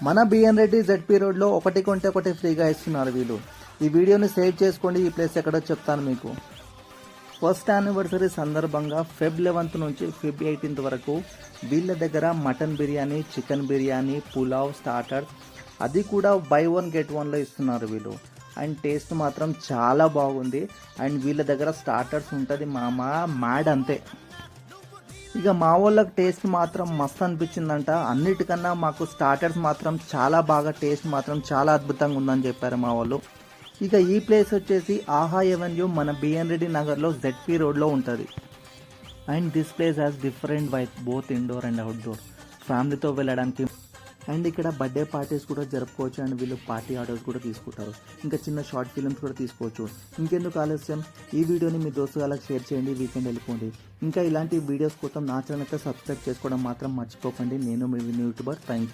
మన B N Reddy ZP రోడ్లో ఒకటి కొంటే ఒకటి ఫ్రీగా ఇస్తున్నారు వీళ్ళు. ఈ వీడియోని సేవ్ చేసుకోండి. ఈ ప్లేస్ ఎక్కడో చెప్తాను మీకు. ఫస్ట్ యానివర్సరీ సందర్భంగా ఫెబ్ 11 నుంచి ఫెబ్ 18 వరకు వీళ్ళ దగ్గర mutton biryani, chicken biryani, pulao, starter అది కూడా బై వన్ గెట్ వన్లో ఇస్తున్నారు వీళ్ళు. అండ్ టేస్ట్ మాత్రం చాలా బాగుంది. అండ్ వీళ్ళ దగ్గర స్టార్టర్స్ ఉంటుంది మ్యాడ్ అంతే. ఇక మా వాళ్ళకి టేస్ట్ మాత్రం మస్తు అనిపించిందంట. అన్నిటికన్నా మాకు స్టార్టర్స్ మాత్రం చాలా బాగా టేస్ట్ మాత్రం చాలా అద్భుతంగా ఉందని చెప్పారు మా వాళ్ళు. ఇక ఈ ప్లేస్ వచ్చేసి ఆహా ఎవెన్యూ మన బిఎన్ రెడ్డి నగర్లో జెడ్పీ రోడ్లో ఉంటుంది. And this place has different vibe both indoor and outdoor. ఫ్యామిలీతో వెళ్ళడానికి. అండ్ ఇక్కడ బర్త్డే పార్టీస్ కూడా జరుపుకోవచ్చు. అండ్ వీళ్ళు పార్టీ ఆర్డర్స్ కూడా తీసుకుంటారు. ఇంకా చిన్న షార్ట్ ఫిల్మ్స్ కూడా తీసుకోవచ్చు. ఇంకెందుకు ఆలస్యం, ఈ వీడియోని మీ దోస్తులకు షేర్ చేయండి. వీకెండ్ వెళ్ళిపోండి. ఇంకా ఇలాంటి వీడియోస్ కోసం నా ఛానల్ అయితే సబ్స్క్రైబ్ చేసుకోవడం మాత్రం మర్చిపోకండి. నేను మీ యూట్యూబర్. Thank you.